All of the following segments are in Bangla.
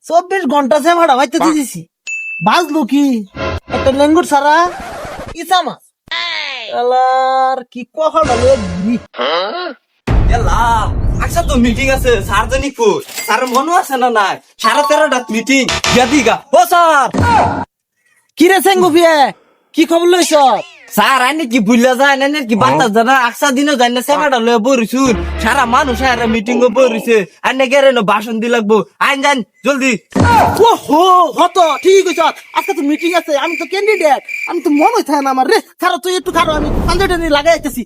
24 ঘন্টা সে ভাড়া হইতে দিয়েছি, বাজলো কি একটা লেঙ্গুর সারা ইসা মাছ এলার কি কথা বলে আচ্ছা তো মিটিং আছে সার্জনিক ফুড স্যার মনে আছে না নাই 13:30 মিটিং গিয়া ও স্যার কি রে সেঙ্গুফিয়ে কি খবর লইছ? স্যার আইনে কি বুঝলা যায় না কি বাতাস জানা আকসা দিনও যায় না সেমাটা লয়ে বরিছুন সারা মানুষ আর মিটিং ও বরিছে আইনে গেরে না ভাষণ দি লাগবো আইন যান জলদি। ও হো হত ঠিক হইছ, আজকে তো মিটিং আছে, আমি তো ক্যান্ডিডেট, আমি তো মনে থাকে না আমার রে। খারো তুই একটু খারো, আমি পাঞ্জাটা নিয়ে লাগাই আইতেছি।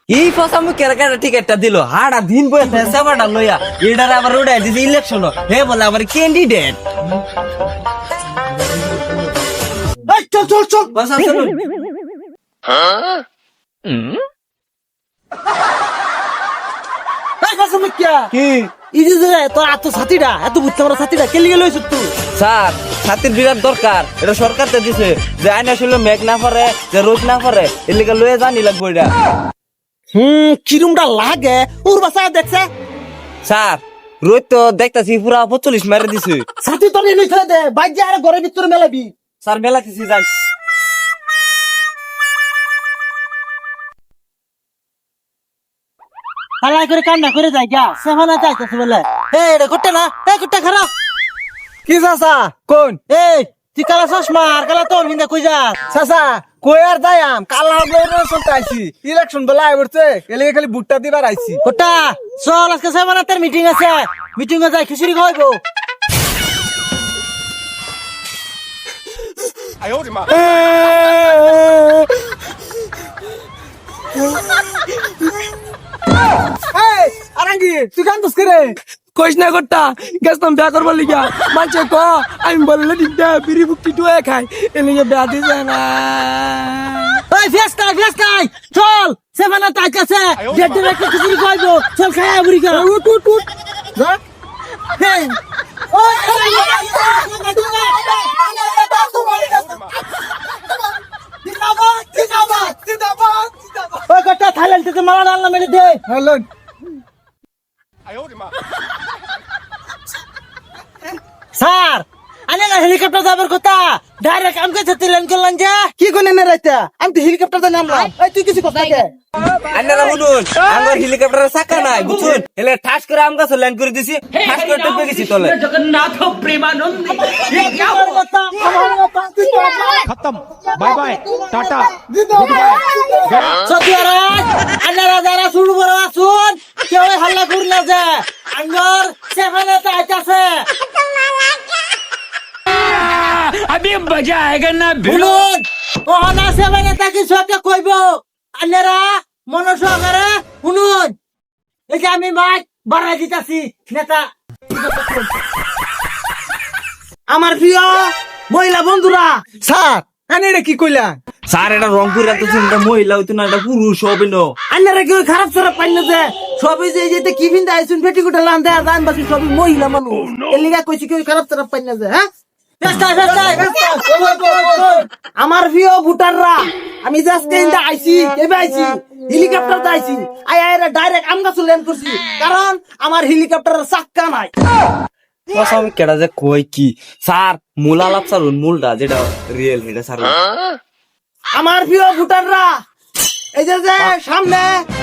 এই ফসা মু কেরকাটা টিকেটটা দিল হাড়া দিন বইতে সেমাটা লইয়া এডার আবার উড়াই দিছে ইলেকশন হে বলে আবার ক্যান্ডিডেট। এই চল চল চল বাসা চলুন। এই কাছে মিকিয়া কি এই যে তোর এত ছাতিটা এত বুঝতে পারো ছাতিটা কেলি গেল হইছ তুই? স্যার ছাতির বিরাট দরকার, এটা সরকার তো দিছে যে আইন আসলে মেঘ না পারে যে রোদ না পারে এলিকা লয়ে জানি লাগবো এটা। কিরমটা লাগে ওর বাসা দেখছে স্যার রোদ তো দেখতাছি পুরা 45 মেরে দিছে। ছাতি তোর এনে থে দে বাইরে আর ঘরের ভিতরে মেলাবি। স্যার মেলাতেছি যাই। হালাই করে কান্না করে যাই গা সেখানে যাইতেছে বলে এই এটা করতে না এই করতে খারাপ কি চাচা কোন এই তুই কালা চশমা আর কালা তোর ভিন্দা কই যা চাচা কই আর যাইম কালা চলতে আইছি ইলেকশন বেলা আই পড়ছে এলিগে খালি ভুট্টা দিবার আইছি। কোটা চল আজকে সেখানে তোর মিটিং আছে, মিটিং এ যাই খিচুড়ি খাওয়াইবো। এই আরাঙ্গি তুই কান্দস করে কইস না করতা গেছতাম বিয়া করবার লিগা মানছে ক আমি বললে দিকটা বিড়ি বুকটি টুয়ে খাই এলিগে বিয়া দিছে না। এই ফেস্টাই চল সেখানে তাই কাছে গেট দিয়ে একটা খিচুড়ি খাওয়াইবো, চল খাই বুড়ি খা উঠ উঠ উঠ এই ওই ওই কটা থাইল্যান্ড থেকে মারা ডালনা মেরে দে। হ্যালো স্যার আনে না হেলিকপ্টার যাবার কথা ডাইরেক্ট আমাকে সাথে ল্যান্ড করলাম যে কি কোনে নে রাইতা আমি তো হেলিকপ্টার নামলাম। এই তুই কিছু কথা কে আন্নারা শুনুন আমার হেলিকপ্টারের চাকা নাই বুঝুন এলে ঠাস করে আম গাছে ল্যান্ড করে দিছি ঠাস করে টপকে গেছি তলে। আমার কথা खत्म बाय बाय टाटा সত্যি আন্নারা যারা শুরু করে আসুন কেউ হাল্লা করি না যে আঙ্গর সেখানে তো আইতাছে। अभी मजा आएगा ना শুনুন ও না সেখানে তাকে সবকে কইব আন্নারা মনসা করে শুনুন এই যে আমি মাইক বাড়াই দিতাছি নেতা। আমার প্রিয় মহিলা বন্ধুরা স্যার আনে এটা কি কইলা স্যার এটা রংপুর এত চিন্তা মহিলা হইতো না এটা পুরুষ হবে না। আন্নারা কেউ খারাপ খারাপ পাইল যে সবই যে যেতে কি ভিন্দা আইছুন পেটি গুটা লান দেয়া জান বাসি সবই মহিলা মানুষ এলিগা কইছি কেউ খারাপ খারাপ পাইল যে হ্যাঁ আমার প্রিয় ভোটাররা আমি জাস্ট ইন্দা আইছি কেবে আইছি হেলিকপ্টার আইছি আইরা ডাইরেক্ট আমগা ল্যান্ড করছি কারণ আমার হেলিকপ্টারের চাক্কা নাই। ফসা আমি কেডা যে কই কি স্যার মূল আলাপ স্যার মূলটা যেটা রিয়েল এটা স্যার। আমার প্রিয় ভোটাররা এই যে যে সামনে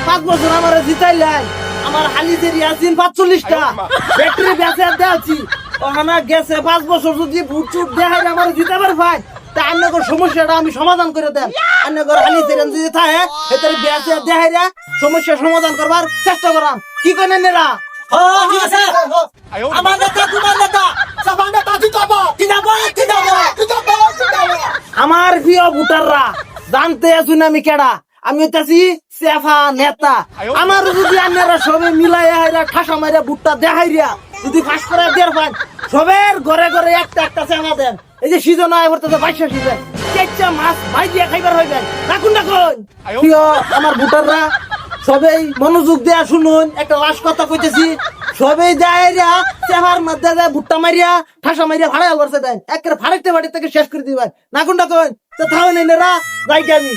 5 বছর আমার জিতাইলেন আমার হালি যে রিয়াসিন 45টা ব্যাটারি বেঁচে দেওয়াছি ওখানে গেছে 5 বছর যদি ভোট চুট দেখাই আমার জিতাবার ভাই তা আপনাদের সমস্যাটা আমি সমাধান করে দেন আপনাদের হালি যে যদি থাকে এটার বেঁচে দেখাই সমস্যা সমাধান করবার চেষ্টা করাম কি করেন এরা। ও ঠিক আছে আমার নেতা তোমার নেতা সবার নেতা জিতাবো জিতাবো জিতাবো আমার প্রিয় ভোটাররা জানতে আসুন আমি কেডা আমি হইতাছি সেফা নেতা। আমার যদি আপনারা সবে মিলাইয়া হাইরা ঠাসা মাইরা ভুট্টা দেখাইরা যদি ফাঁস করে দেড় পান সবের ঘরে ঘরে একটা একটা চেনা দেন। এই যে সিজন আয় করতেছে 22 সিজন কেচ্চা মাছ ভাই দিয়ে খাইবার হইবেন রাখুন রাখুন। প্রিয় আমার ভোটাররা সবাই মনোযোগ দেয়া শুনুন একটা লাস্ট কথা কইতেছি সবাই দেয়া চেহার মধ্যে যায় ভুট্টা মারিয়া ঠাসা মারিয়া ভাড়া করছে দেন একের ফাড়াইতে বাড়ি থেকে শেষ করে দিবেন না কোনটা কই তো থাও নেই না যাইকে আমি।